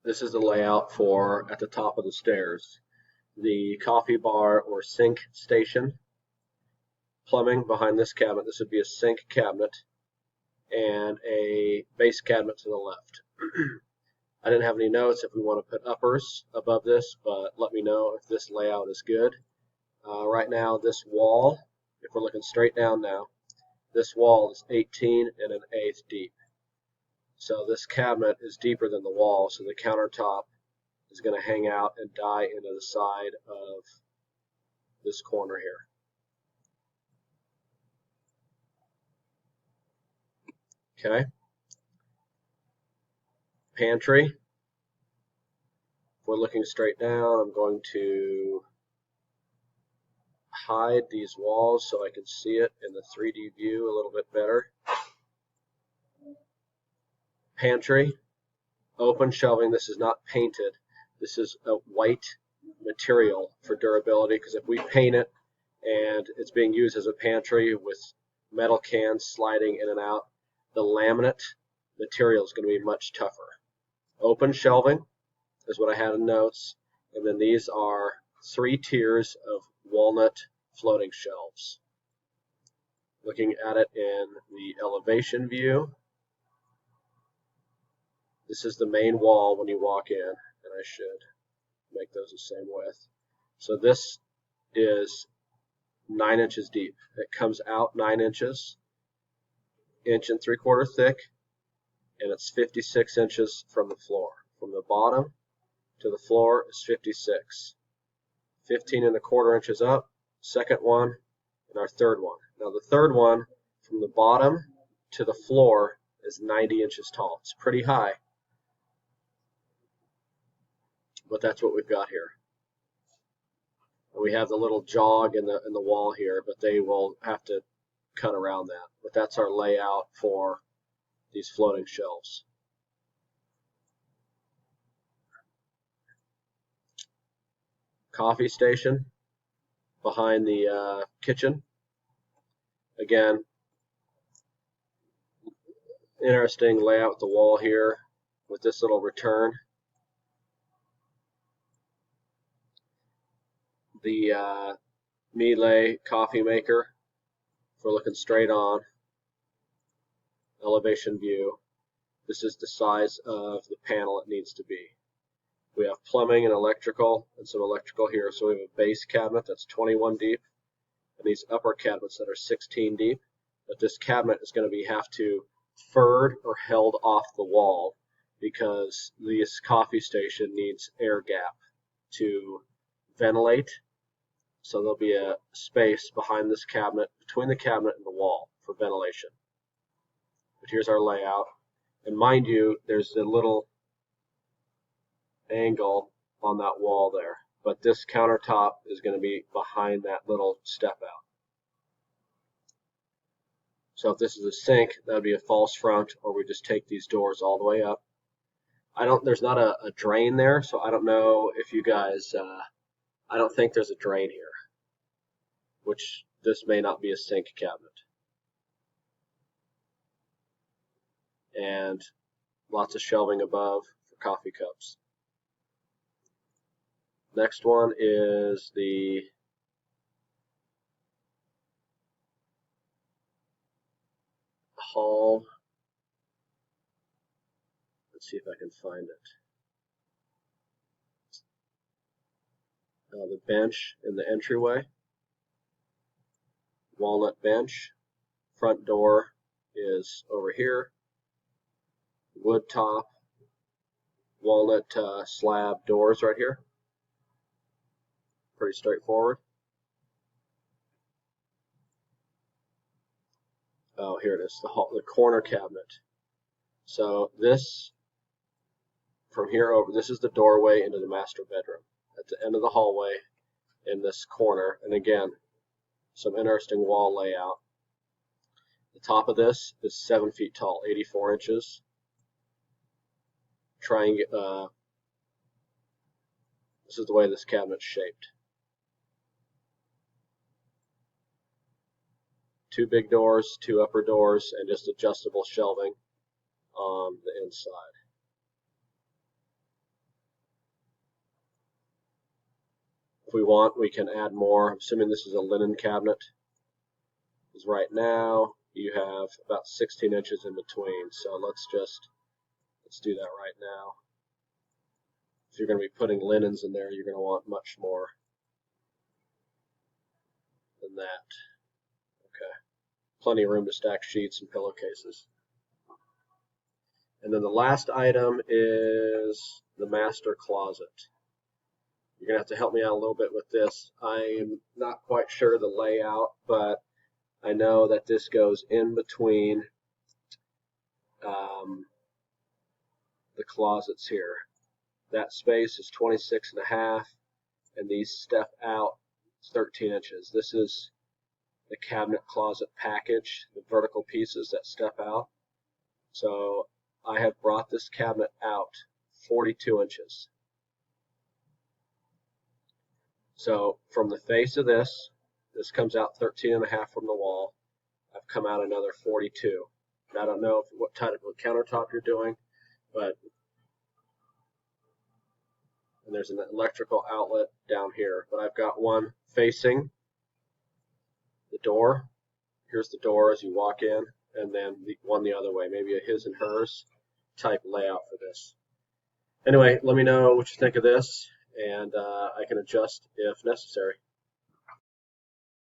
This is the layout for at the top of the stairs. The coffee bar or sink station. Plumbing behind this cabinet. This would be a sink cabinet and a base cabinet to the left. I didn't have any notes if we want to put uppers above this, but let me know if this layout is good. Right now, this wall, if we're looking straight down now, this wall is 18 1/8 deep. So this cabinet is deeper than the wall, so the countertop is going to hang out and die into the side of this corner here. Okay. Pantry. If we're looking straight down, I'm going to hide these walls so I can see it in the 3D view a little bit better. Pantry. Open shelving. This is not painted. This is a white material for durability, because if we paint it and it's being used as a pantry with metal cans sliding in and out, the laminate material is going to be much tougher. Open shelving is what I had in notes, and then these are 3 tiers of walnut floating shelves. Looking at it in the elevation view, this is the main wall when you walk in, and I should make those the same width. So this is 9 inches deep. It comes out 9 inches, 1 3/4 thick, and it's 56 inches from the floor. From the bottom to the floor is 56. 15 1/4 inches up, second one, and our third one. Now the third one, from the bottom to the floor, is 90 inches tall. It's pretty high, but that's what we've got here. We have the little jog in the wall here, but they will have to cut around that. But that's our layout for these floating shelves. Coffee station behind the kitchen. Again, interesting layout with the wall here with this little return. The Miele coffee maker, if we're looking straight on, elevation view, this is the size of the panel it needs to be. We have plumbing and electrical and some electrical here, so we have a base cabinet that's 21 deep and these upper cabinets that are 16 deep, but this cabinet is going to have to furred or held off the wall because this coffee station needs air gap to ventilate. So there'll be a space behind this cabinet, between the cabinet and the wall, for ventilation. But here's our layout. And mind you, there's a little angle on that wall there. But this countertop is going to be behind that little step out. So if this is a sink, that would be a false front, or we just take these doors all the way up. There's not a drain there, so I don't know if you guys, I don't think there's a drain here, which this may not be a sink cabinet. And lots of shelving above for coffee cups. Next one is the hall. Let's see if I can find it. The bench in the entryway. Walnut bench. Front door is over here. Wood top. Walnut slab doors right here. Pretty straightforward. Oh, here it is, the corner cabinet. So this, from here over, this is the doorway into the master bedroom. At the end of the hallway in this corner, and again, some interesting wall layout. The top of this is 7 feet tall, 84 inches. This is the way this cabinet's shaped. 2 big doors, 2 upper doors, and just adjustable shelving on the inside. If we want, we can add more. I'm assuming this is a linen cabinet. Because right now you have about 16 inches in between. So let's do that right now. If you're going to be putting linens in there, you're going to want much more than that. Okay. Plenty of room to stack sheets and pillowcases. And then the last item is the master closet. You're going to have to help me out a little bit with this. I'm not quite sure the layout, but I know that this goes in between the closets here. That space is 26.5, and these step out 13 inches. This is the cabinet closet package, the vertical pieces that step out. So I have brought this cabinet out 42 inches. So from the face of this comes out 13.5 from the wall. I've come out another 42. And I don't know what type of countertop you're doing, but and there's an electrical outlet down here. But I've got one facing the door. Here's the door as you walk in, and then one the other way, maybe a his and hers type layout for this. Anyway, let me know what you think of this, and I can adjust if necessary.